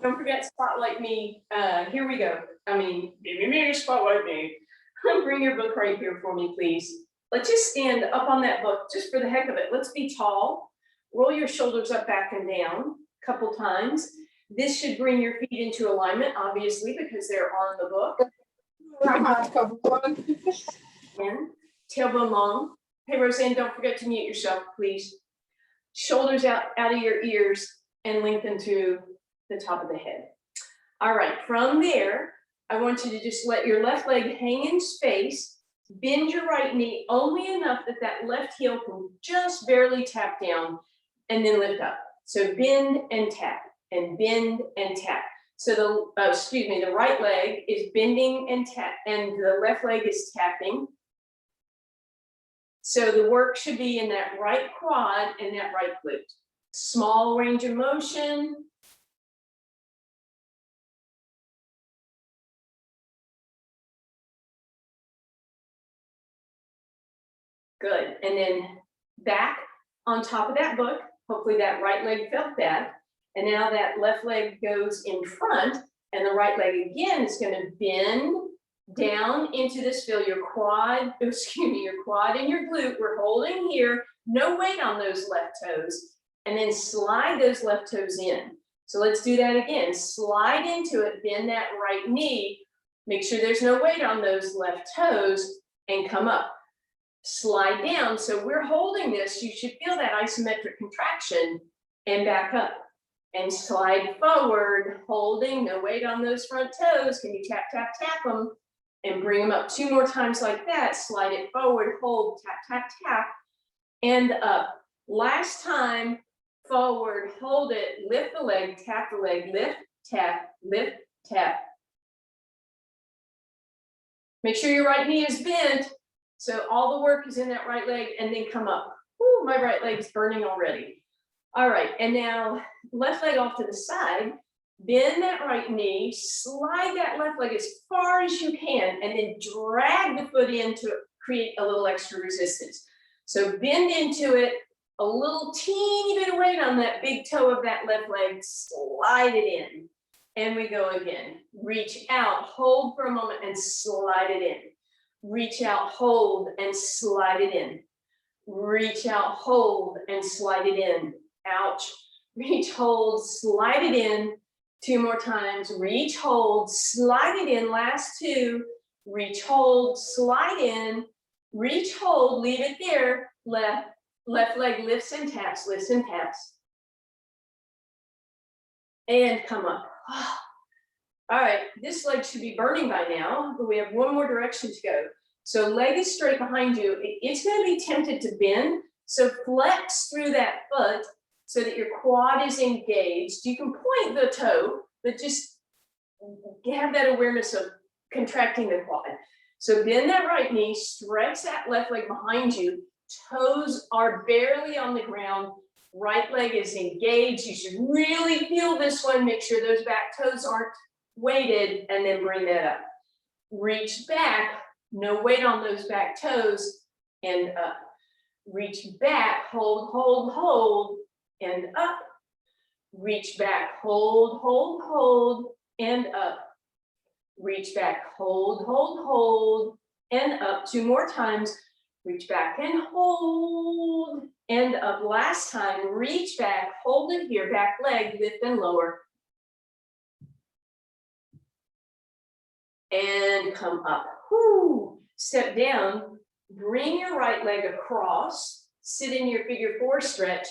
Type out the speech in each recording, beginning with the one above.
Don't forget spotlight me. Here we go. Me, spotlight me. Bring your book right here for me, please. Let's just stand up on that book just for the heck of it. Let's be tall. Roll your shoulders up, back, and down a couple times. This should bring your feet into alignment, obviously, because they're on the book. And tailbone long. Hey, Roseanne, don't forget to mute yourself, please. Shoulders out of your ears and lengthen to the top of the head. All right, from there, I want you to just let your left leg hang in space, bend your right knee only enough that that left heel can just barely tap down, and then lift up. So bend and tap, and bend and tap. So the right leg is bending and tap, and the left leg is tapping. So the work should be in that right quad and that right glute. Small range of motion. Good. And then back on top of that book. Hopefully that right leg felt that. And now that left leg goes in front, and the right leg again is going to bend down into this. Feel your quad, your quad and your glute. We're holding here, no weight on those left toes, and then slide those left toes in. So let's do that again. Slide into it, bend that right knee, make sure there's no weight on those left toes, and come up. Slide down. So we're holding this. You should feel that isometric contraction, and back up. And slide forward, holding, no weight on those front toes. Can you tap, tap, tap them? And bring them up 2 more times like that. Slide it forward, hold, tap, tap, tap, and up. Last time, forward, hold it, lift the leg, tap the leg, lift, tap, tap. Make sure your right knee is bent, so all the work is in that right leg, and then come up. Woo, my right leg is burning already. All right, and now left leg off to the side, bend that right knee, slide that left leg as far as you can, and then drag the foot in to create a little extra resistance. So bend into it, a little teeny bit of weight on that big toe of that left leg, slide it in. And we go again. Reach out, hold for a moment, and slide it in. Reach out, hold, and slide it in. Reach out, hold, and slide it in. Ouch. Reach, hold, slide it in. 2 more times. Reach, hold, slide it in. Last 2. Reach, hold, slide in. Reach, hold, leave it there. Left leg lifts and taps, lifts and taps. And come up. All right, this leg should be burning by now, but we have 1 more direction to go. So leg is straight behind you. It's going to be tempted to bend. So flex through that foot so that your quad is engaged. You can point the toe, but just have that awareness of contracting the quad. So bend that right knee, stretch that left leg behind you. Toes are barely on the ground. Right leg is engaged. You should really feel this one. Make sure those back toes aren't weighted, and then bring that up. Reach back, no weight on those back toes, and up. Reach back, hold, hold, hold, and up. Reach back, hold, hold, hold, and up. Reach back, hold, hold, hold, and up. 2 more times. Reach back and hold, and up. Last time, reach back, hold it here, back leg, lift and lower. And come up. Whoo. Step down, bring your right leg across, sit in your figure 4 stretch,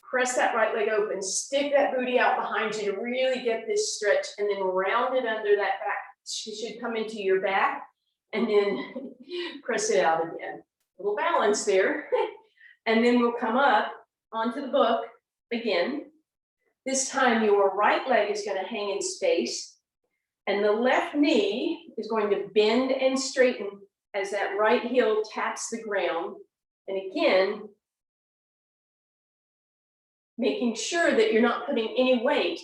press that right leg open, stick that booty out behind you to really get this stretch, and then round it under that back. It should come into your back, and then press it out again. A little balance there. And then we'll come up onto the book again. This time your right leg is going to hang in space, and the left knee is going to bend and straighten as that right heel taps the ground. And again, making sure that you're not putting any weight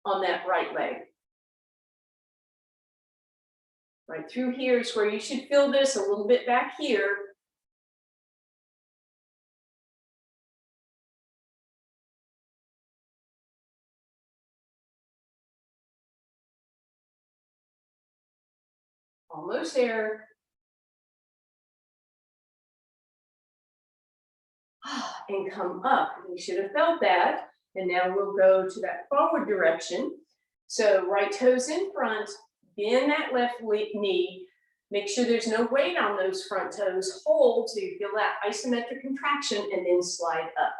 on that right leg. Right through here is where you should feel this, a little bit back here. Almost there. And come up. You should have felt that. And now we'll go to that forward direction. So right toes in front, bend that left knee. Make sure there's no weight on those front toes. Hold so you feel that isometric contraction and then slide up.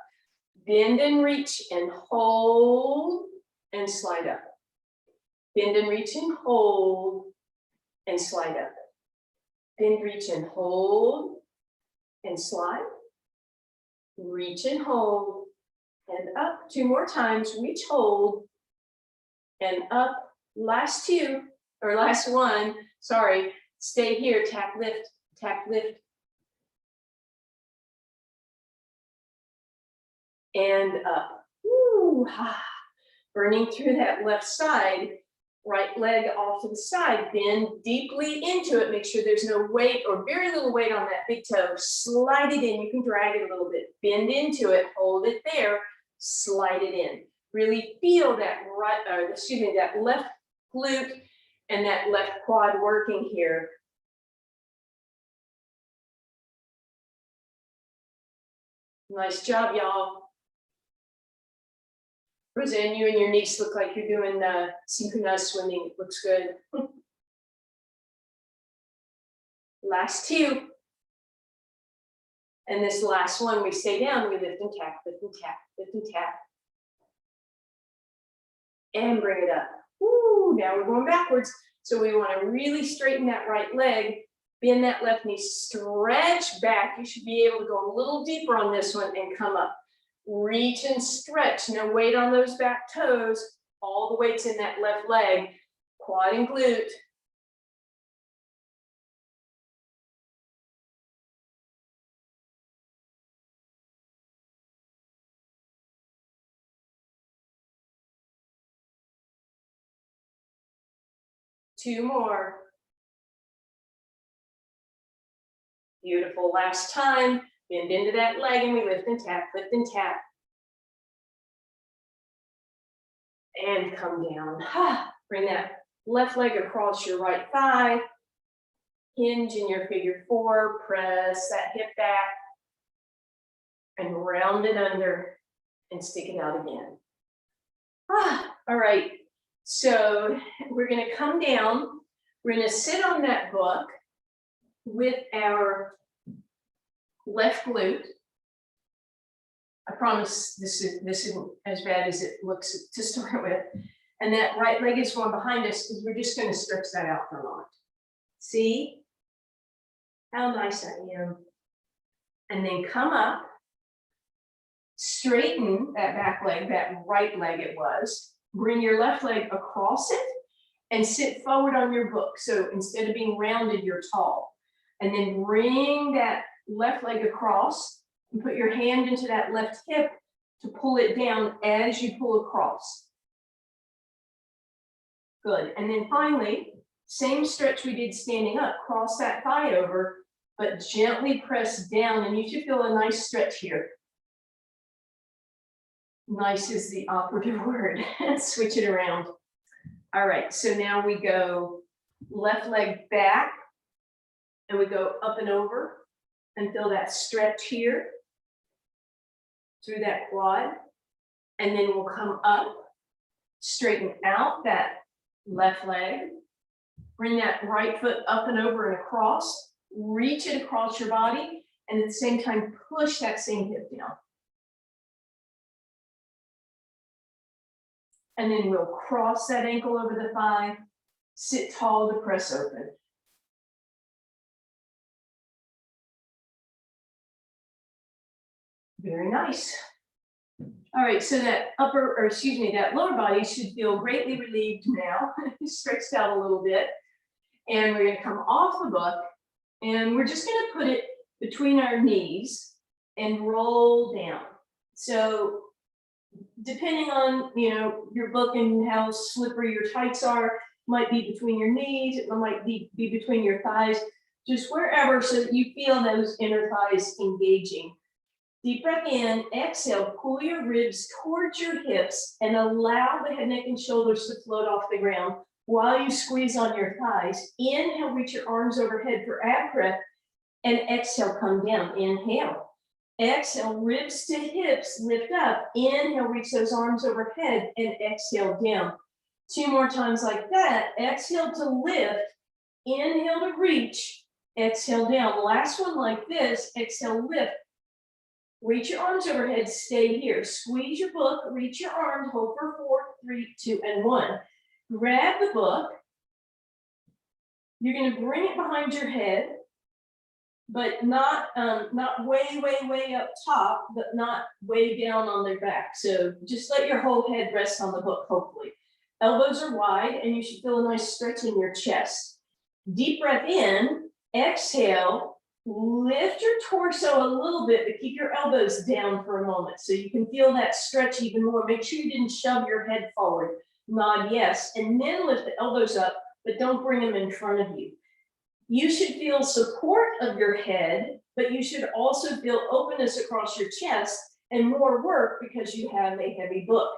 Bend and reach and hold and slide up. Bend and reach and hold and slide up. Bend, reach and hold and slide. Reach and hold and up. 2 more times. Reach, hold and up. Last 2 or last 1. Sorry. Stay here. Tap, lift, tap, lift. And up. Woo, burning through that left side. Right leg off to the side, bend deeply into it. Make sure there's no weight or very little weight on that big toe. Slide it in. You can drag it a little bit. Bend into it. Hold it there. Slide it in. Really feel that that left glute and that left quad working here. Nice job, y'all. Roseanne, you and your niece look like you're doing synchronized swimming. It looks good. Last 2. And this last one, we stay down, we lift and tap, lift and tap, lift and tap. And bring it up. Woo, now we're going backwards. So we want to really straighten that right leg, bend that left knee, stretch back. You should be able to go a little deeper on this one and come up. Reach and stretch, no weight on those back toes. All the weight's in that left leg, quad and glute. Two more. Beautiful, last time. Bend into that leg and we lift and tap, lift and tap. And come down. Bring that left leg across your right thigh. Hinge in your figure 4. Press that hip back. And round it under and stick it out again. All right. So we're going to come down. We're going to sit on that book with our left glute. I promise this isn't as bad as it looks to start with. And that right leg is going behind us because we're just going to stretch that out for a moment. See how nice I am. And then come up, straighten that back leg, that right leg it was. Bring your left leg across it and sit forward on your book. So instead of being rounded, you're tall. And then bring that left leg across and put your hand into that left hip to pull it down as you pull across. Good. And then finally, same stretch we did standing up. Cross that thigh over, but gently press down, and you should feel a nice stretch here. Nice is the operative word. Switch it around. All right, so now we go left leg back, and we go up and over and feel that stretch here through that quad. And then we'll come up, straighten out that left leg, bring that right foot up and over and across, reach it across your body, and at the same time, push that same hip down. And then we'll cross that ankle over the thigh, sit tall to press open. Very nice. All right, so that that lower body should feel greatly relieved now, stretched out a little bit. And we're gonna come off the book and we're just gonna put it between our knees and roll down. So depending on, your book and how slippery your tights are, might be between your knees, it might be between your thighs, just wherever so that you feel those inner thighs engaging. Deep breath in, exhale, pull your ribs towards your hips and allow the head, neck, and shoulders to float off the ground. while you squeeze on your thighs. Inhale, reach your arms overhead for ab breath, and exhale, come down. Inhale. Exhale, ribs to hips, lift up. Inhale, reach those arms overhead, and exhale down. 2 more times like that. Exhale to lift. Inhale to reach. Exhale down. Last one like this. Exhale, lift. Reach your arms overhead, stay here. Squeeze your book, reach your arms, hold for 4, 3, 2, and 1. Grab the book. You're going to bring it behind your head, but not way up top, but not way down on their back. So just let your whole head rest on the book, hopefully. Elbows are wide, and you should feel a nice stretch in your chest. Deep breath in, exhale. Lift your torso a little bit, but keep your elbows down for a moment so you can feel that stretch even more. Make sure you didn't shove your head forward. Nod yes, and then lift the elbows up, but don't bring them in front of you. You should feel support of your head, but you should also feel openness across your chest and more work because you have a heavy book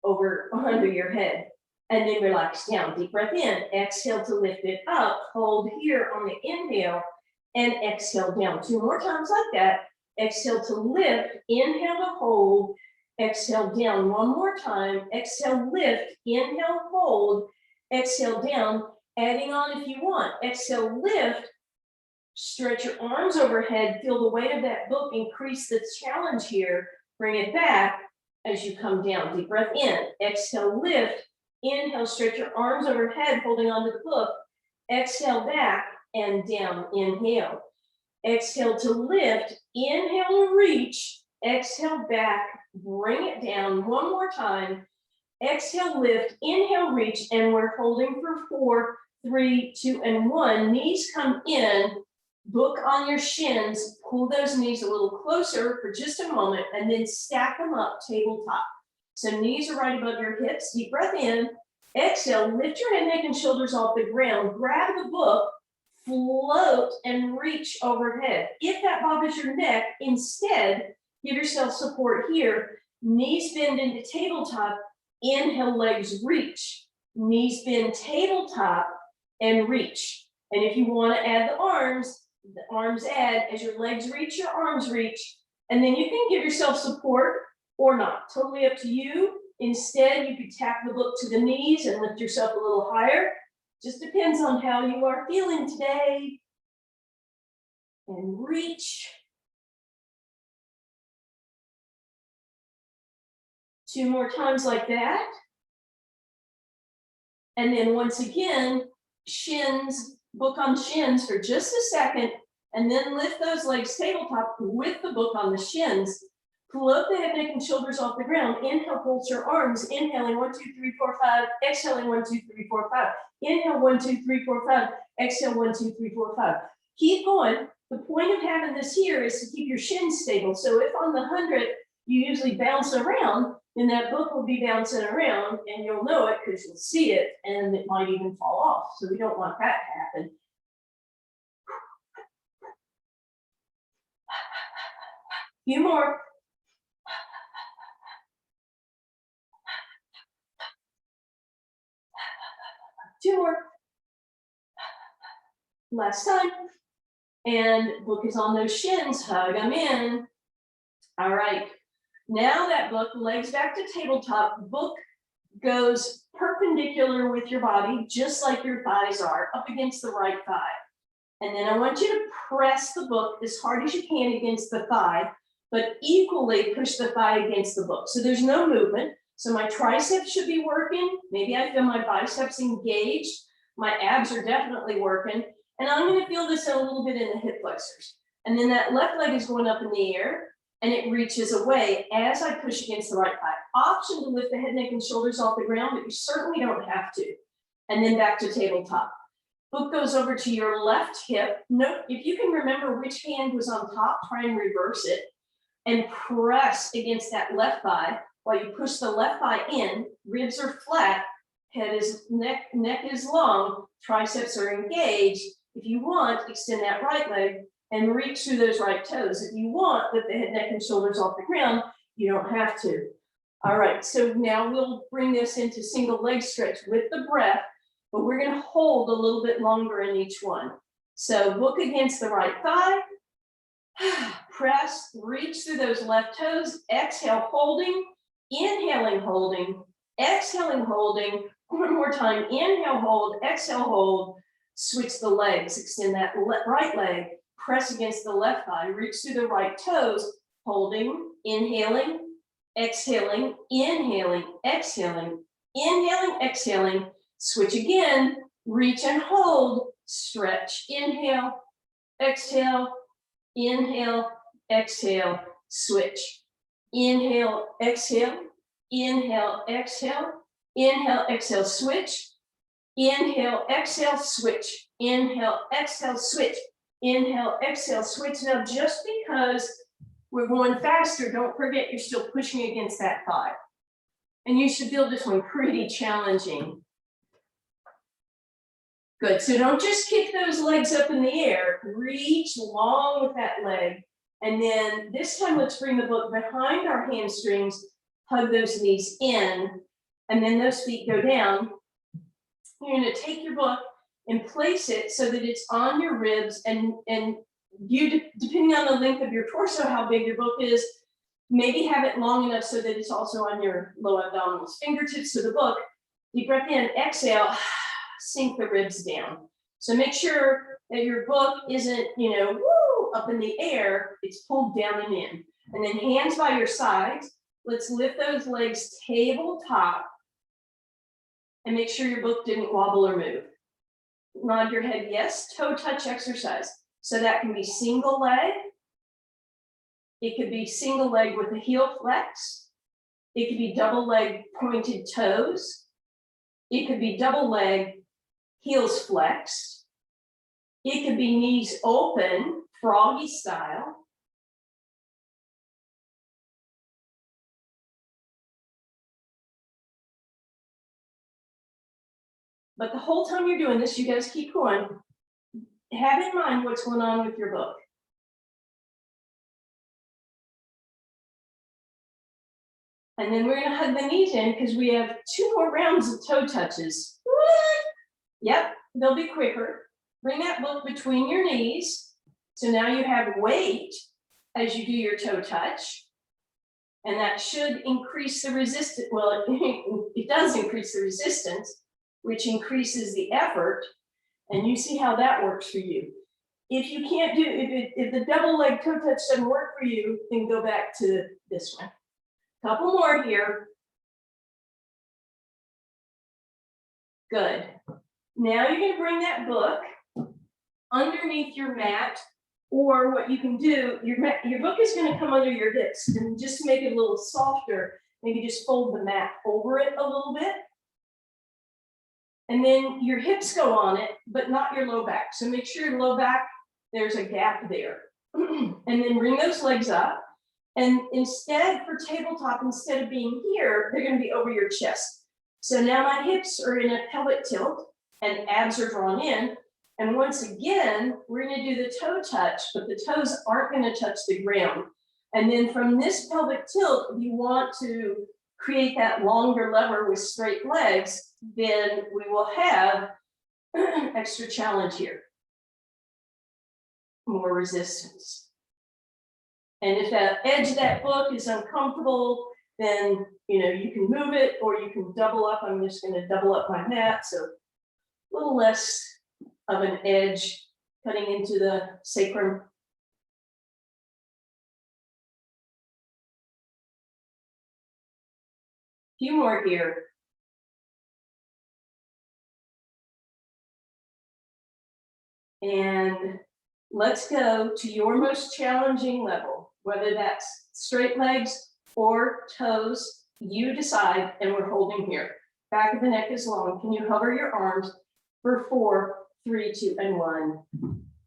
over under your head. And then relax down. Deep breath in, exhale to lift it up. Hold here on the inhale. And exhale down. 2 more times like that. Exhale to lift, inhale to hold, exhale down. 1 more time. Exhale, lift, inhale, hold, exhale down. Adding on if you want. Exhale, lift, stretch your arms overhead, feel the weight of that book, increase the challenge here. Bring it back as you come down. Deep breath in. Exhale, lift, inhale, stretch your arms overhead, holding onto the book. Exhale back. And down, inhale. Exhale to lift, inhale to reach, exhale back, bring it down 1 more time. Exhale, lift, inhale, reach, and we're holding for 4, 3, 2, and 1. Knees come in, book on your shins, pull those knees a little closer for just a moment, and then stack them up, tabletop. So knees are right above your hips, deep breath in. Exhale, lift your head, neck, and shoulders off the ground, grab the book, float and reach overhead. If that bothers your neck, instead, give yourself support here. Knees bend into tabletop, inhale, legs reach. Knees bend tabletop and reach. And if you want to add the arms add as your legs reach, your arms reach. And then you can give yourself support or not, totally up to you. Instead, you could tap the book to the knees and lift yourself a little higher. Just depends on how you are feeling today. And reach. 2 more times like that. And then once again, shins, book on shins for just a second, and then lift those legs tabletop with the book on the shins. Float the head, neck, and shoulders off the ground. Inhale, pulse your arms. Inhaling 1, 2, 3, 4, 5. Exhaling 1, 2, 3, 4, 5. Inhale 1, 2, 3, 4, 5. Exhale 1, 2, 3, 4, 5. Keep going. The point of having this here is to keep your shins stable. So if on the 100 you usually bounce around, then that book will be bouncing around, and you'll know it because you'll see it, and it might even fall off. So we don't want that to happen. Few more. 2 more. Last time. And book is on those shins, hug them in. All right. Now that book, legs back to tabletop, book goes perpendicular with your body, just like your thighs are, up against the right thigh. And then I want you to press the book as hard as you can against the thigh, but equally push the thigh against the book. So there's no movement. So my triceps should be working. Maybe I feel my biceps engaged. My abs are definitely working. And I'm going to feel this a little bit in the hip flexors. And then that left leg is going up in the air, and it reaches away as I push against the right thigh. Option to lift the head, neck, and shoulders off the ground, but you certainly don't have to. And then back to tabletop. Book goes over to your left hip. Note, if you can remember which hand was on top, try and reverse it. And press against that left thigh while you push the left thigh in. Ribs are flat, head is neck is long, triceps are engaged. If you want, extend that right leg and reach through those right toes. If you want, lift the head, neck, and shoulders off the ground. You don't have to. All right, so now we'll bring this into single leg stretch with the breath. but we're gonna hold a little bit longer in each one. So book against the right thigh, press, reach through those left toes, exhale, holding, inhaling, holding, exhaling, holding. One more time, inhale, hold, exhale, hold, switch the legs, extend that right leg, press against the left thigh, reach through the right toes, holding, inhaling, exhaling, inhaling, exhaling, inhaling, exhaling, switch again, reach and hold, stretch, inhale, exhale, inhale, exhale, switch, inhale, exhale, inhale, exhale, inhale, exhale, switch, inhale, exhale, switch, inhale, exhale, switch, inhale, exhale, switch. Now, just because we're going faster, don't forget you're still pushing against that thigh. And you should feel this one pretty challenging. Good, so don't just kick those legs up in the air, reach long with that leg. And then this time, let's bring the book behind our hamstrings, hug those knees in, and then those feet go down. You're gonna take your book and place it so that it's on your ribs, and you, depending on the length of your torso, how big your book is, maybe have it long enough so that it's also on your low abdominals, fingertips to the book. Deep breath in, exhale, sink the ribs down. So make sure that your book isn't, woo, up in the air, it's pulled down and in. And then hands by your sides, let's lift those legs tabletop and make sure your book didn't wobble or move. Nod your head, yes, toe touch exercise. So that can be single leg. It could be single leg with a heel flex. It could be double leg pointed toes. It could be double leg heels flexed. It could be knees open, froggy style. But the whole time you're doing this, you guys keep going. Have in mind what's going on with your book. And then we're gonna hug the knees in because we have 2 more rounds of toe touches. Yep, they'll be quicker. Bring that book between your knees. So now you have weight as you do your toe touch. And that should increase the resistance. Well, it does increase the resistance, which increases the effort. And you see how that works for you. If you can't do, if the double leg toe touch doesn't work for you, then go back to this one. Couple more here. Good. Now you're gonna bring that book underneath your mat, or what you can do, your book is gonna come under your hips, and just to make it a little softer, maybe just fold the mat over it a little bit. And then your hips go on it, but not your low back. So make sure your low back, there's a gap there. And then bring those legs up. And instead, for tabletop, instead of being here, they're gonna be over your chest. So now my hips are in a pelvic tilt and abs are drawn in. And once again, we're gonna do the toe touch, but the toes aren't gonna touch the ground. And then from this pelvic tilt, if you want to create that longer lever with straight legs, then we will have extra challenge here. More resistance. And if that edge of that book is uncomfortable, then you can move it, or you can double up. I'm just going to double up my mat, so a little less of an edge cutting into the sacrum. A few more here. And let's go to your most challenging level, whether that's straight legs or toes, you decide, and we're holding here. Back of the neck is long. Can you hover your arms for 4, 3, 2, and 1.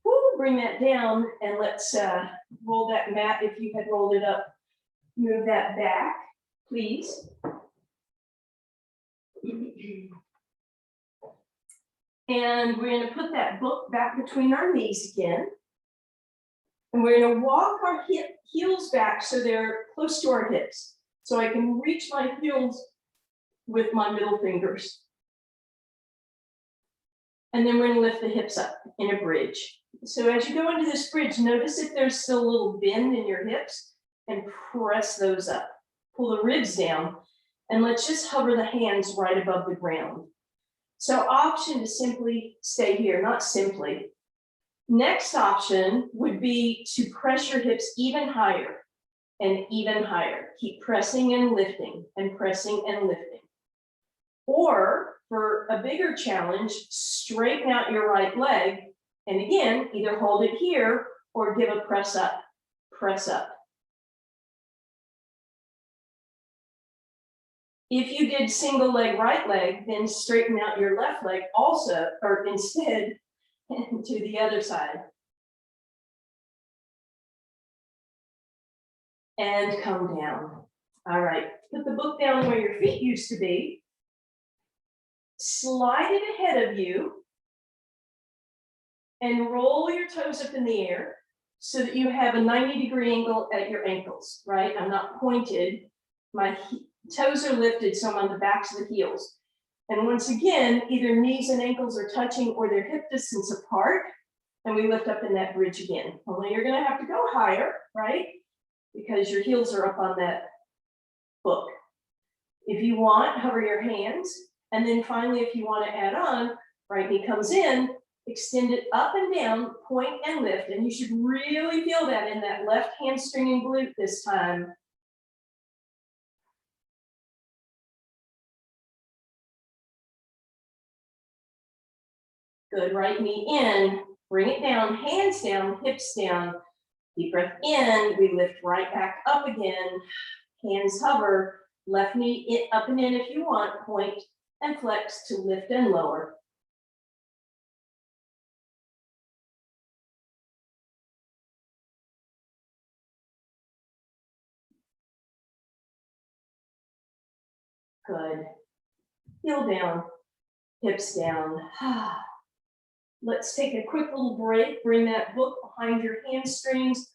Woo, bring that down, and let's roll that mat. If you had rolled it up, move that back, please. And we're going to put that book back between our knees again. And we're going to walk our heels back so they're close to our hips. So I can reach my heels with my middle fingers. And then we're gonna lift the hips up in a bridge. So as you go into this bridge, notice if there's still a little bend in your hips and press those up. Pull the ribs down and let's just hover the hands right above the ground. So option is simply stay here, not simply. Next option would be to press your hips even higher and even higher. Keep pressing and lifting and pressing and lifting. Or for a bigger challenge, straighten out your right leg. And again, either hold it here or give a press up, press up. If you did single leg, right leg, then straighten out your left leg also, or instead, to the other side. And come down. All right, put the book down where your feet used to be. Slide it ahead of you and roll your toes up in the air so that you have a 90-degree angle at your ankles, right? I'm not pointed. My toes are lifted, so I'm on the backs of the heels. And once again, either knees and ankles are touching or they're hip distance apart. And we lift up in that bridge again. Only you're gonna have to go higher, right? Because your heels are up on that book. If you want, hover your hands. And then finally, if you want to add on, right knee comes in, extend it up and down, point and lift. And you should really feel that in that left hamstring and glute this time. Good, right knee in, bring it down, hands down, hips down. Deep breath in, we lift right back up again. Hands hover, left knee in, up and in if you want, point and flex to lift and lower. Good. Heel down, hips down. Let's take a quick little break. Bring that book behind your hamstrings,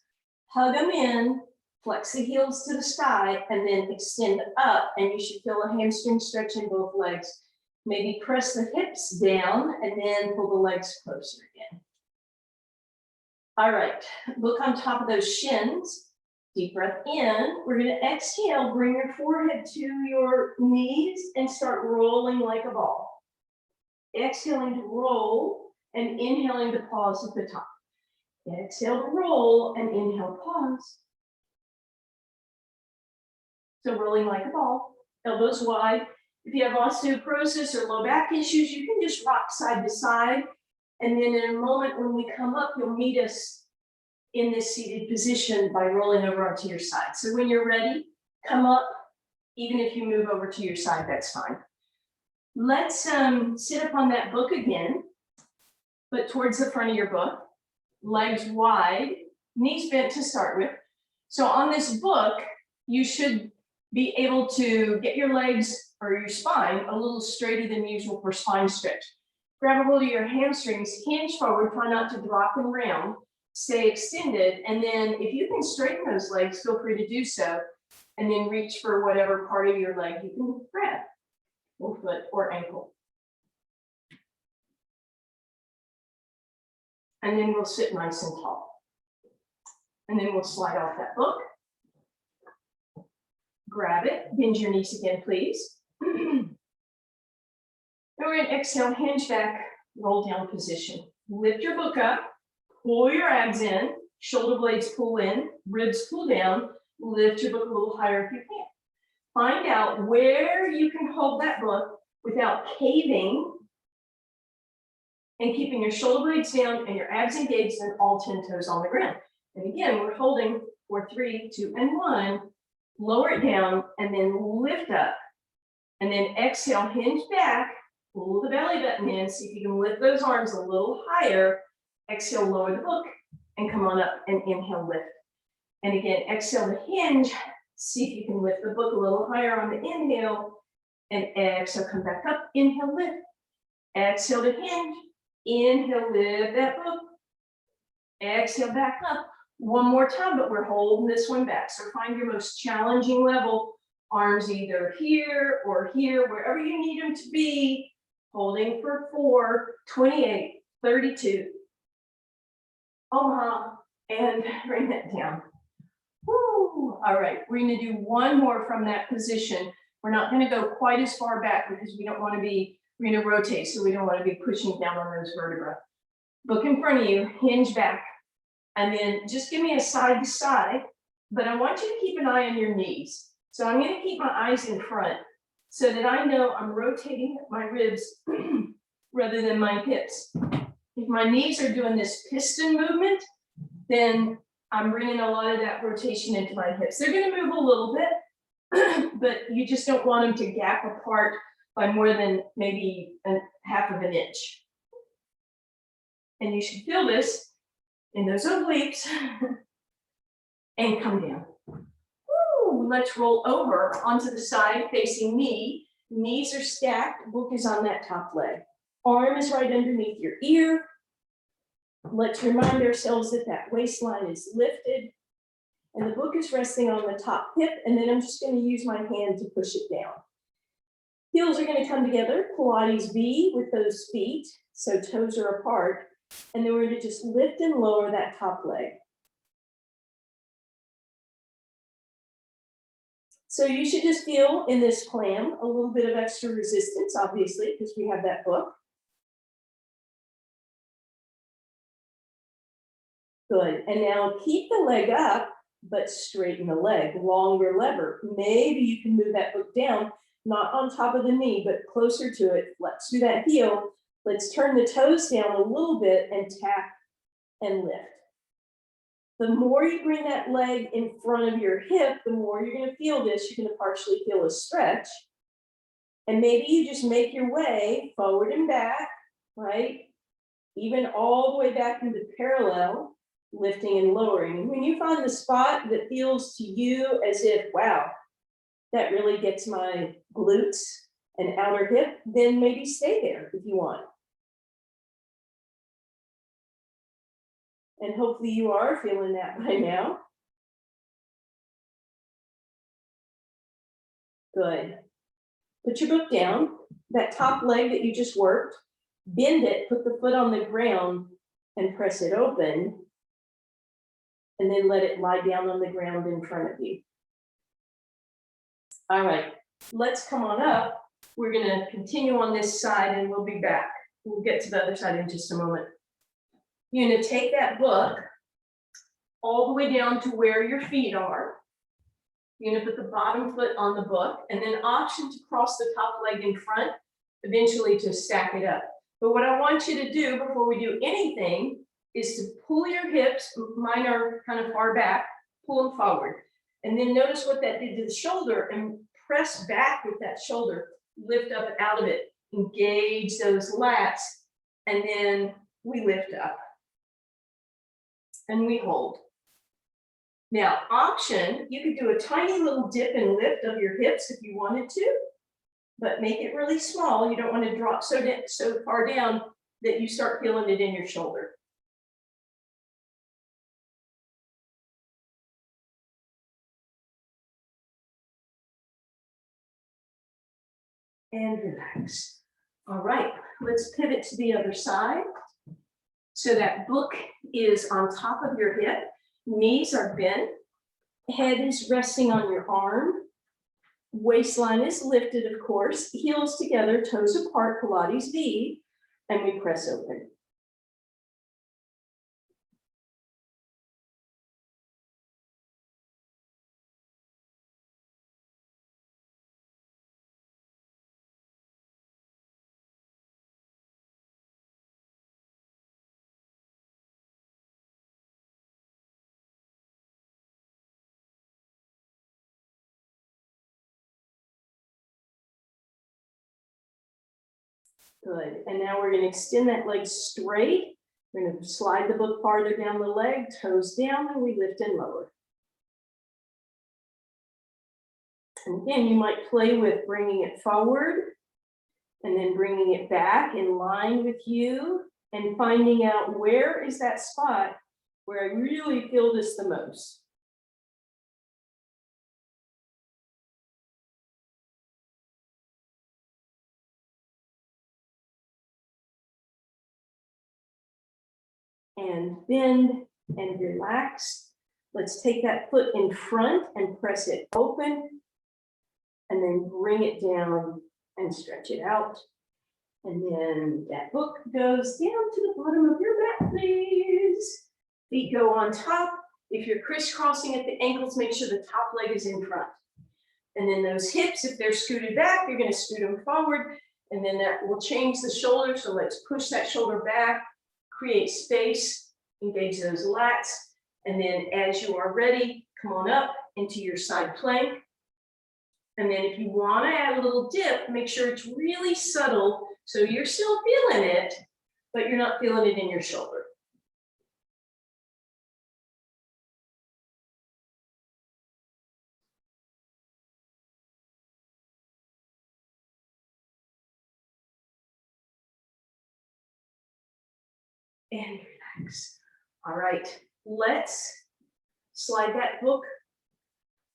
hug them in, flex the heels to the sky, and then extend up. And you should feel a hamstring stretch in both legs. Maybe press the hips down and then pull the legs closer again. All right, look on top of those shins. Deep breath in. We're going to exhale, bring your forehead to your knees and start rolling like a ball. Exhaling to roll and inhaling to pause at the top. Exhale to roll and inhale, pause. So rolling like a ball, elbows wide. If you have osteoporosis or low back issues, you can just rock side to side. And then in a moment when we come up, you'll meet us in this seated position by rolling over onto your side. So when you're ready, come up. Even if you move over to your side, that's fine. Let's sit up on that book again, but towards the front of your book, legs wide, knees bent to start with. So on this book, you should be able to get your legs or your spine a little straighter than usual for spine stretch. Grab a hold of your hamstrings, hinge forward, try not to drop and round, stay extended, and then if you can straighten those legs, feel free to do so, and then reach for whatever part of your leg you can grab, or foot or ankle. And then we'll sit nice and tall. And then we'll slide off that book. Grab it, bend your knees again, please. And we're going to exhale, hinge back, roll down position. Lift your book up, pull your abs in, shoulder blades pull in, ribs pull down, lift your book a little higher if you can. Find out where you can hold that book without caving and keeping your shoulder blades down and your abs engaged and all 10 toes on the ground. And again, we're holding for 3, 2, and 1. Lower it down and then lift up. And then exhale, hinge back, pull the belly button in, see if you can lift those arms a little higher. Exhale, lower the book, and come on up and inhale, lift. And again, exhale to hinge, see if you can lift the book a little higher on the inhale, and exhale, come back up, inhale, lift. Exhale to hinge, inhale, lift that book. Exhale, back up. One more time, but we're holding this one back. So find your most challenging level, arms either here or here, wherever you need them to be. Holding for 4, 28, 32. Omaha, and bring that down. Woo. All right, we're gonna do one more from that position. We're not gonna go quite as far back because we don't wanna be, we're gonna rotate, so we don't wanna be pushing down on those vertebrae. Look in front of you, hinge back, and then just give me a side to side, but I want you to keep an eye on your knees. So I'm gonna keep my eyes in front so that I know I'm rotating my ribs rather than my hips. If my knees are doing this piston movement, then I'm bringing a lot of that rotation into my hips. They're gonna move a little bit, but you just don't want them to gap apart by more than maybe half of an inch. And you should feel this in those obliques and come down. Woo, let's roll over onto the side facing me. Knees are stacked, book is on that top leg. Arm is right underneath your ear. Let's remind ourselves that that waistline is lifted and the book is resting on the top hip, and then I'm just going to use my hand to push it down. Heels are going to come together, Pilates V with those feet, so toes are apart, and then we're going to just lift and lower that top leg. So you should just feel in this clam a little bit of extra resistance, obviously, because we have that book. Good, and now keep the leg up, but straighten the leg, longer lever. Maybe you can move that book down, not on top of the knee, but closer to it, flex through that heel. Let's turn the toes down a little bit and tap and lift. The more you bring that leg in front of your hip, the more you're gonna feel this. You're gonna partially feel a stretch. And maybe you just make your way forward and back, right? Even all the way back into parallel, lifting and lowering. And when you find the spot that feels to you as if, wow, that really gets my glutes and outer hip, then maybe stay there if you want. And hopefully you are feeling that by now. Good. Put your book down, that top leg that you just worked, bend it, put the foot on the ground and press it open. And then let it lie down on the ground in front of you. All right, let's come on up. We're gonna continue on this side and we'll be back. We'll get to the other side in just a moment. You're gonna take that book all the way down to where your feet are. You're gonna put the bottom foot on the book and then option to cross the top leg in front, eventually to stack it up. But what I want you to do before we do anything is to pull your hips, mine are kind of far back, pull them forward. And then notice what that did to the shoulder and press back with that shoulder, lift up out of it, engage those lats, and then we lift up. And we hold. Now, option, you could do a tiny little dip and lift of your hips if you wanted to, but make it really small. You don't want to drop so far down that you start feeling it in your shoulder. And relax. All right, let's pivot to the other side. So that book is on top of your hip, knees are bent, head is resting on your arm, waistline is lifted, of course, heels together, toes apart, Pilates V, and we press open. Good, and now we're gonna extend that leg straight. We're gonna slide the book farther down the leg, toes down, and we lift and lower. And again, you might play with bringing it forward and then bringing it back in line with you and finding out where is that spot where I really feel this the most. and bend and relax. Let's take that foot in front and press it open, and then bring it down and stretch it out. And then that book goes down to the bottom of your mat, please. Feet go on top. If you're crisscrossing at the ankles, make sure the top leg is in front. And then those hips, if they're scooted back, you're going to scoot them forward. And then that will change the shoulder. So let's push that shoulder back, create space, engage those lats. And then as you are ready, come on up into your side plank. And then if you want to add a little dip, make sure it's really subtle. So you're still feeling it, but you're not feeling it in your shoulder. And relax. All right, let's slide that book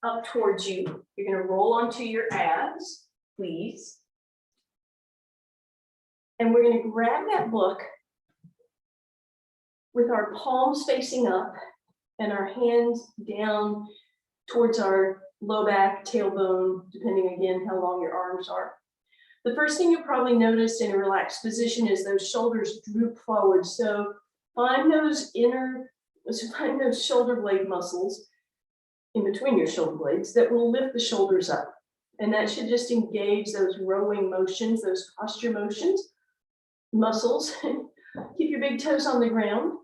up towards you. You're going to roll onto your abs, please. And we're going to grab that book with our palms facing up and our hands down towards our low back, tailbone, depending again how long your arms are. The first thing you'll probably notice in a relaxed position is those shoulders droop forward. So find those shoulder blade muscles in between your shoulder blades that will lift the shoulders up. And that should just engage those rowing motions, those posture motions, muscles. Keep your big toes on the ground.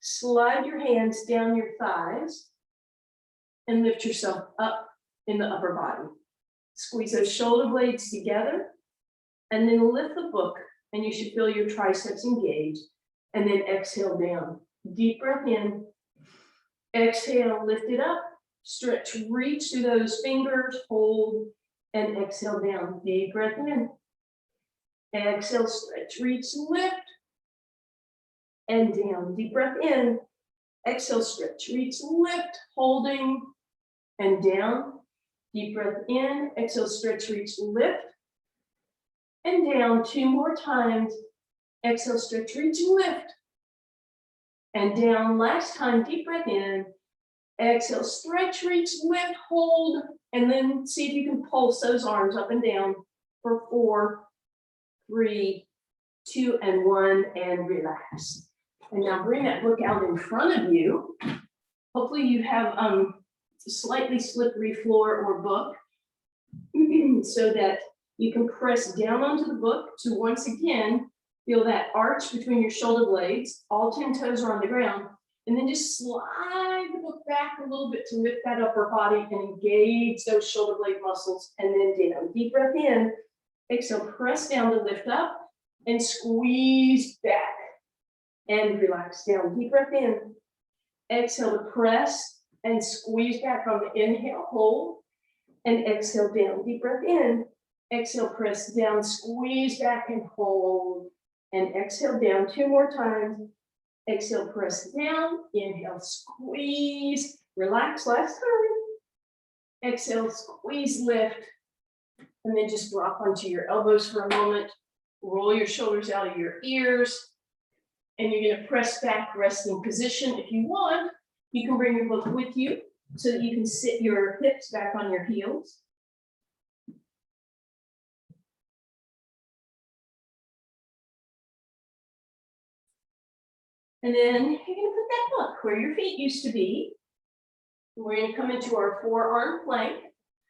Slide your hands down your thighs and lift yourself up in the upper body. Squeeze those shoulder blades together. And then lift the book, and you should feel your triceps engaged. And then exhale down. Deep breath in. Exhale, lift it up. Stretch, reach through those fingers, hold, and exhale down. Deep breath in. Exhale, stretch, reach, lift, and down. Deep breath in. Exhale, stretch, reach, lift, holding, and down. Deep breath in. Exhale, stretch, reach, lift, and down. 2 more times. Exhale, stretch, reach, lift, and down. Last time, deep breath in. Exhale, stretch, reach, lift, hold, and then see if you can pulse those arms up and down for 4, 3, 2, and 1, and relax. And now bring that book out in front of you. Hopefully you have a slightly slippery floor or book so that you can press down onto the book to once again feel that arch between your shoulder blades. All 10 toes are on the ground. And then just slide the book back a little bit to lift that upper body and engage those shoulder blade muscles. And then down. Deep breath in. Exhale, press down to lift up and squeeze back. And relax down. Deep breath in. Exhale to press and squeeze back on the inhale, hold, and exhale down. Deep breath in. Exhale, press down, squeeze back and hold, and exhale down 2 more times. Exhale, press down, inhale, squeeze, relax last time. Exhale, squeeze, lift, and then just drop onto your elbows for a moment. Roll your shoulders out of your ears, and you're going to press back, resting position. If you want, you can bring your book with you so that you can sit your hips back on your heels. And then you're going to put that book where your feet used to be. We're going to come into our forearm plank.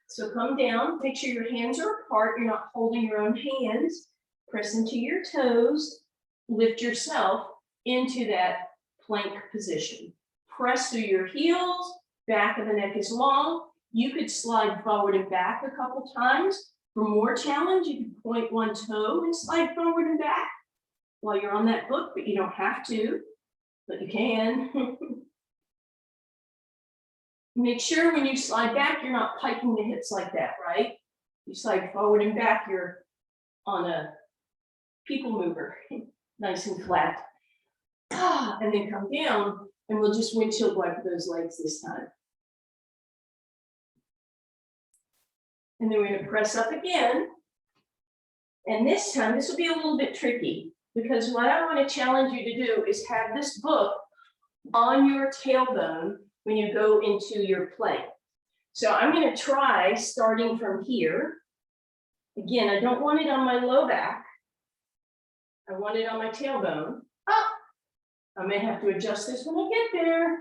So come down, make sure your hands are apart. You're not holding your own hands. Press into your toes. Lift yourself into that plank position. Press through your heels. Back of the neck is long. You could slide forward and back a couple times. For more challenge, you can point one toe and slide forward and back while you're on that book, but you don't have to. But you can. Make sure when you slide back, you're not piking the hips like that, right? You slide forward and back, you're on a people mover, nice and flat. And then come down, and we'll just windshield wipe those legs this time. And then we're going to press up again. And this time, this will be a little bit tricky, because what I want to challenge you to do is have this book on your tailbone when you go into your plank. So I'm going to try starting from here. Again, I don't want it on my low back. I want it on my tailbone. Oh, I may have to adjust this when I get there.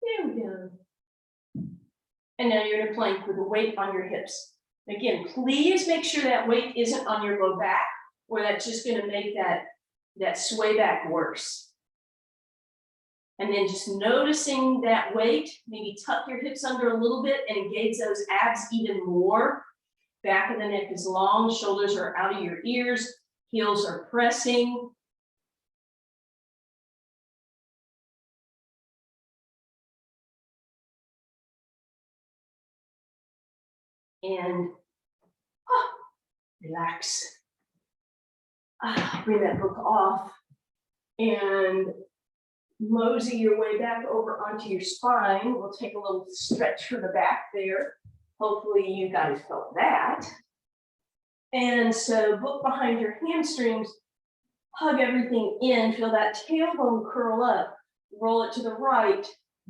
There we go. And now you're in a plank with a weight on your hips. Again, please make sure that weight isn't on your low back, or that's just going to make that sway back worse. And then just noticing that weight, maybe tuck your hips under a little bit and engage those abs even more. Back of the neck is long, shoulders are out of your ears, heels are pressing. And relax. Bring that book off and mosey your way back over onto your spine. We'll take a little stretch for the back there. Hopefully you guys felt that. And so book behind your hamstrings, hug everything in, feel that tailbone curl up, roll it to the right,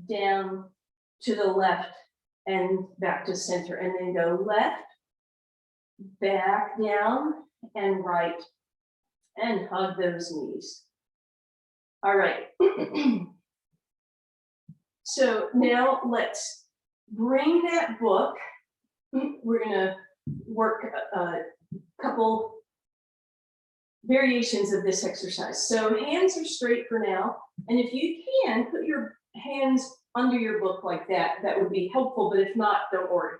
down to the left, and back to center, and then go left, back down, and right, and hug those knees. All right. So now let's bring that book. We're gonna work a couple variations of this exercise. So hands are straight for now. And if you can, put your hands under your book like that. That would be helpful, but if not, don't worry.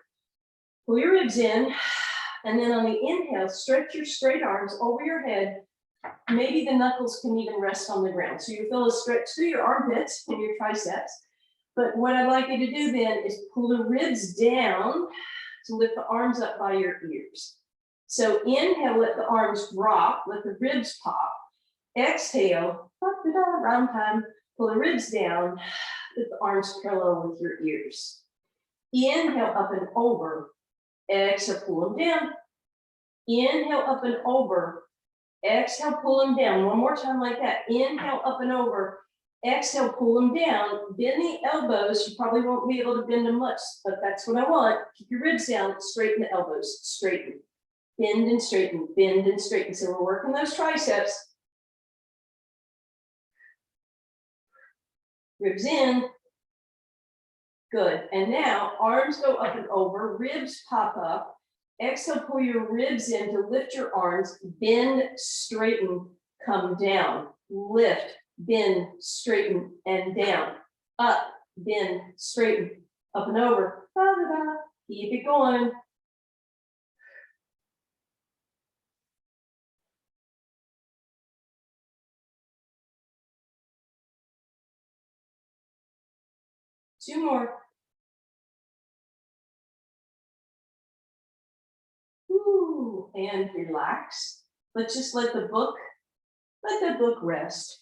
Pull your ribs in, and then on the inhale, stretch your straight arms over your head. Maybe the knuckles can even rest on the ground. So you feel a stretch through your armpits and your triceps. But what I'd like you to do then is pull the ribs down to lift the arms up by your ears. So inhale, let the arms drop, let the ribs pop. Exhale, round time, pull the ribs down, let the arms parallel with your ears. Inhale, up and over. Exhale, pull them down. Inhale, up and over. Exhale, pull them down. One more time like that. Inhale, up and over. Exhale, pull them down. Bend the elbows. You probably won't be able to bend them much, but that's what I want. Keep your ribs down, straighten the elbows, straighten. Bend and straighten, bend and straighten. So we're working those triceps. Ribs in. Good. And now arms go up and over, ribs pop up. Exhale, pull your ribs in to lift your arms, bend, straighten, come down. Lift, bend, straighten, and down. Up, bend, straighten, up and over. Keep it going. Two more. Ooh, and relax. Let's just let the book rest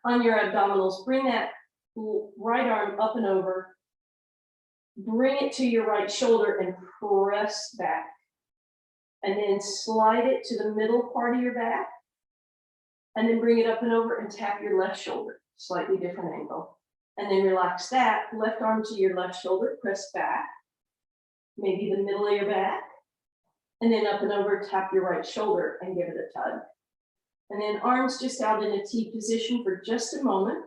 on your abdominals. Bring that right arm up and over. Bring it to your right shoulder and press back. And then slide it to the middle part of your back. And then bring it up and over and tap your left shoulder. Slightly different angle. And then relax that. Left arm to your left shoulder, press back. Maybe the middle of your back. And then up and over, tap your right shoulder and give it a tug. And then arms just out in a T position for just a moment.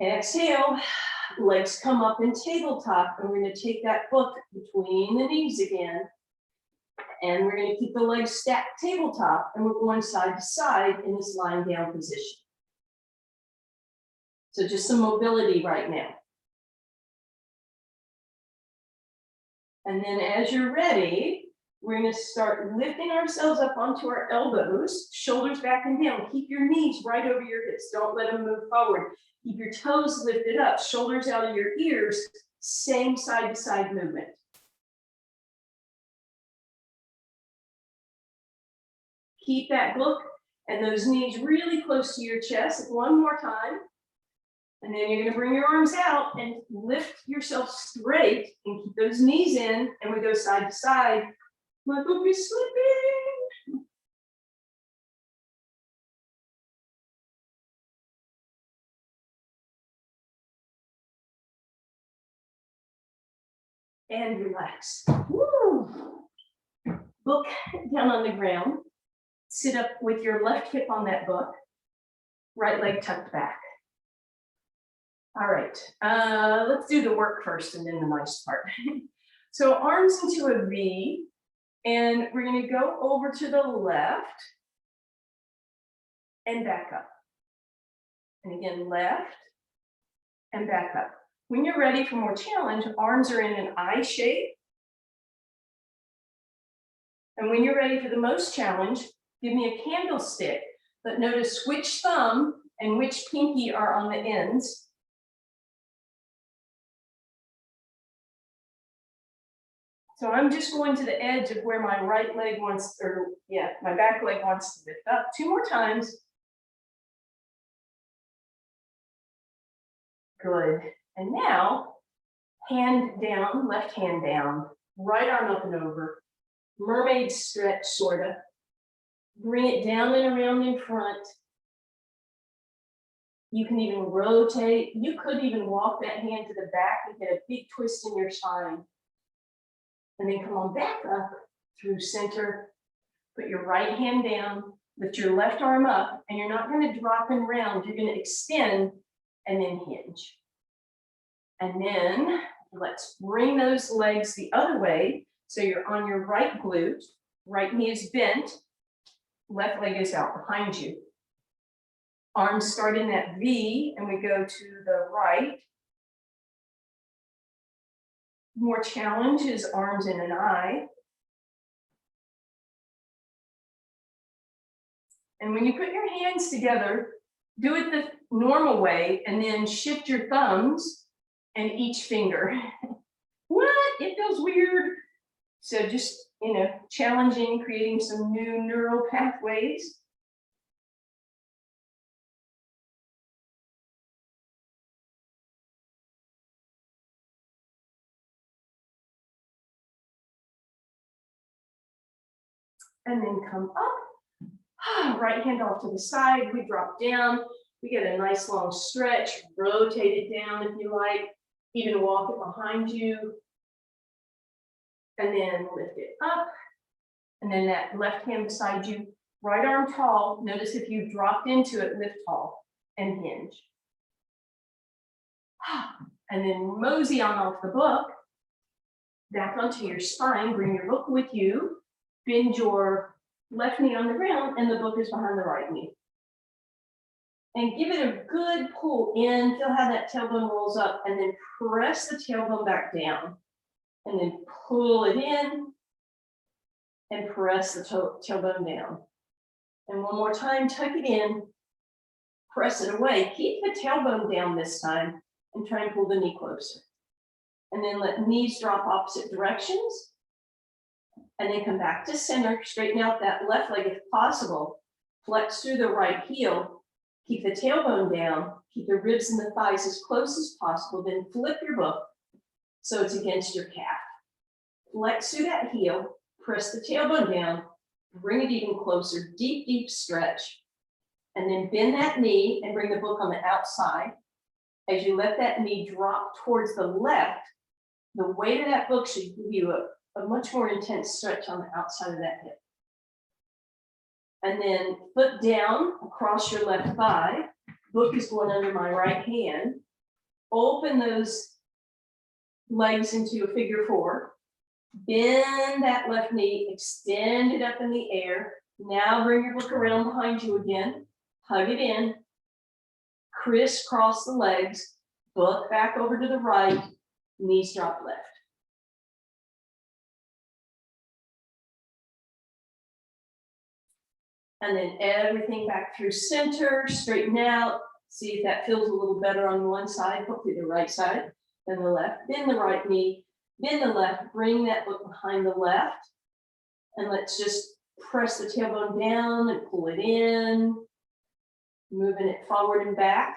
Exhale, legs come up in tabletop, and we're going to take that book between the knees again. And we're going to keep the legs stacked tabletop, and we're going side to side in this lying down position. So just some mobility right now. And then as you're ready, we're going to start lifting ourselves up onto our elbows, shoulders back and down. Keep your knees right over your hips. Don't let them move forward. Keep your toes lifted up, shoulders out of your ears. Same side to side movement. Keep that book and those knees really close to your chest. One more time. And then you're going to bring your arms out and lift yourself straight and keep those knees in. And we go side to side. My book is slipping. and relax. Woo. Book down on the ground. Sit up with your left hip on that book, right leg tucked back. All right, let's do the work first and then the nice part. So arms into a V, and we're gonna go over to the left and back up. And again, left and back up. When you're ready for more challenge, arms are in an I shape. And when you're ready for the most challenge, give me a candlestick, but notice which thumb and which pinky are on the ends. So I'm just going to the edge of where my right leg wants, or yeah, my back leg wants to lift up. 2 more times. Good. And now, hand down, left hand down, right arm up and over. Mermaid stretch, sort of. Bring it down and around in front. You can even rotate. You could even walk that hand to the back and get a big twist in your spine. And then come on back up through center. Put your right hand down, lift your left arm up, and you're not going to drop and round. You're going to extend and then hinge. And then let's bring those legs the other way. So you're on your right glute, right knee is bent, left leg is out behind you. Arms start in that V, and we go to the right. More challenge is arms in an I. And when you put your hands together, do it the normal way, and then shift your thumbs and each finger. What? It feels weird. So just, challenging, creating some new neural pathways. And then come up, right hand off to the side, we drop down, we get a nice long stretch, rotate it down if you like, even walk it behind you, and then lift it up, and then that left hand beside you, right arm tall, notice if you dropped into it, lift tall, and hinge. And then mosey on off the book, back onto your spine, bring your book with you, bend your left knee on the ground, and the book is behind the right knee. And give it a good pull in, feel how that tailbone rolls up, and then press the tailbone back down. And then pull it in, and press the tailbone down. And one more time, tuck it in, press it away. Keep the tailbone down this time, and try and pull the knee closer. And then let knees drop opposite directions. And then come back to center, straighten out that left leg if possible. Flex through the right heel, keep the tailbone down, keep the ribs and the thighs as close as possible, then flip your book so it's against your calf. Flex through that heel, press the tailbone down, bring it even closer, deep, deep stretch. And then bend that knee and bring the book on the outside. As you let that knee drop towards the left, the weight of that book should give you a much more intense stretch on the outside of that hip. And then foot down across your left thigh. Book is going under my right hand. Open those legs into a figure 4. Bend that left knee, extend it up in the air. Now bring your book around behind you again. Hug it in. Crisscross the legs. Book back over to the right. Knees drop left. And then everything back through center, straighten out. See if that feels a little better on one side, hopefully the right side, then the left. Bend the right knee, bend the left, bring that book behind the left. And let's just press the tailbone down and pull it in, moving it forward and back.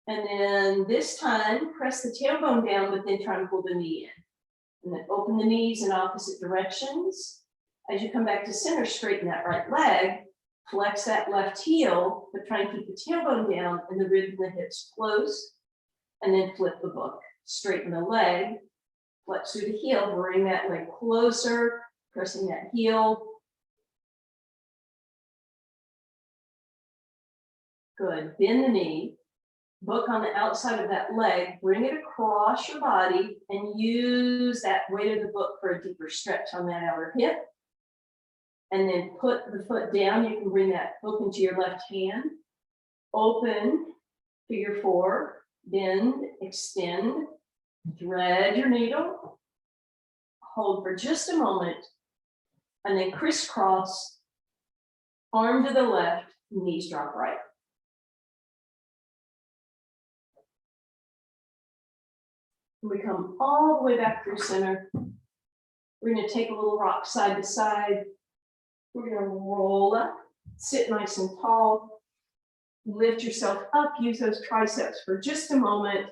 And then this time, press the tailbone down, but then try and pull the knee in. And then open the knees in opposite directions. As you come back to center, straighten that right leg, flex that left heel, but try and keep the tailbone down and the ribs and the hips close, and then flip the book. Straighten the leg, flex through the heel, bring that leg closer, pressing that heel. Good, bend the knee, book on the outside of that leg, bring it across your body and use that weight of the book for a deeper stretch on that outer hip. And then put the foot down, you can bring that book into your left hand, open, figure four, bend, extend, thread your needle, hold for just a moment, and then crisscross, arm to the left, knees drop right. We come all the way back through center. We're going to take a little rock side to side. We're going to roll up, sit nice and tall, lift yourself up, use those triceps for just a moment,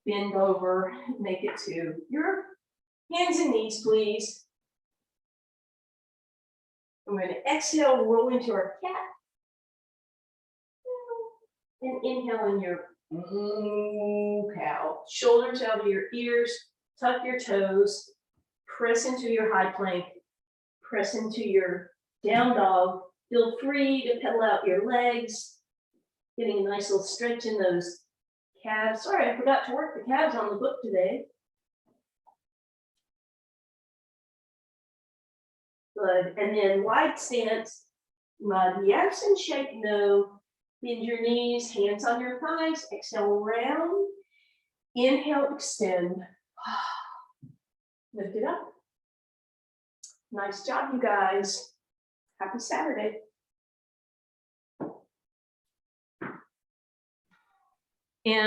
bend over, make it to your hands and knees, please. I'm going to exhale, roll into our cat, and inhale in your cow. Shoulders out of your ears, tuck your toes, press into your high plank, press into your down dog. Feel free to pedal out your legs, getting a nice little stretch in those calves. Sorry, I forgot to work the calves on the book today. Good, and then wide stance, yes and shake no. Bend your knees, hands on your thighs, exhale round, inhale, extend, lift it up. Nice job, you guys. Happy Saturday.